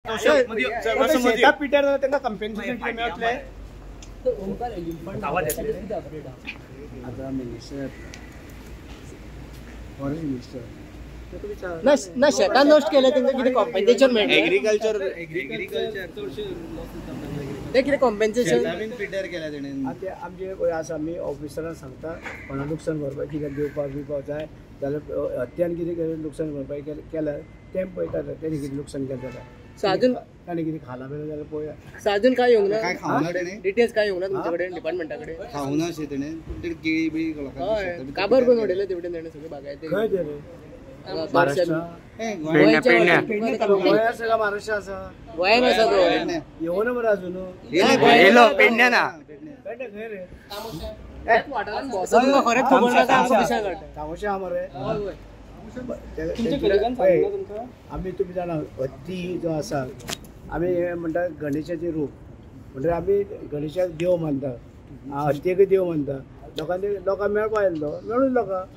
शेतात पिट्यार जाल्यार तांकां कंपेन्सेशन कितें मेळटलें? आतां मिनिस्टर फॉरेस्ट मिनिस्टर ना शेतां नश्ट केले तांकां कितें कॉम्पेन्सेशन मेळटलें? एग्रीकल्चर ते कितें कॉम्पेन्सेशन पिड्ड्यार केल्या तेणेन. आतां आमचे पळय आसा आमी ऑफिसरांक सांगता कोणा नुकसाण भरपाय कितें दिवपाक बिवपाक जाय जाल्यार हत्यान कितें नुकसाण भरपाय केल्यार तें पळयता तेणी कितें नुकसाण केलें जाल्यार अजून ताणें कितें खाला बिला जाल्यार पळोवया. अजून काय येवंक काय ना? खावना तेणें डिटेल्स काय येवंक ना तुमचे कडेन डिपार्टमेंटा कडेन? खावना अशें तेणें तेणी केळी बिळी हय काबार करून उडयले तेवटेन तेणें सगळे बागायते खंय ते रे? महाराष्ट्रान गोंया सगळा महाराष्ट्र आसा. गोंयान आसा तो येवना मरे अजून. येयलो पेडण्या ना पेडण्या खंय रे? तुमकां खरेंच खबर ना आमकां दिसां काडटा. तामोशे आहा मरे. आमी तुमी जाणा हत्ती जो आसा आमी हे म्हणटा गणेशाचें रूप म्हणजे आमी गणेशाक देव मानता हत्तीक देव मानता. लोकांक मेळपा येयलो मेळून लोकांक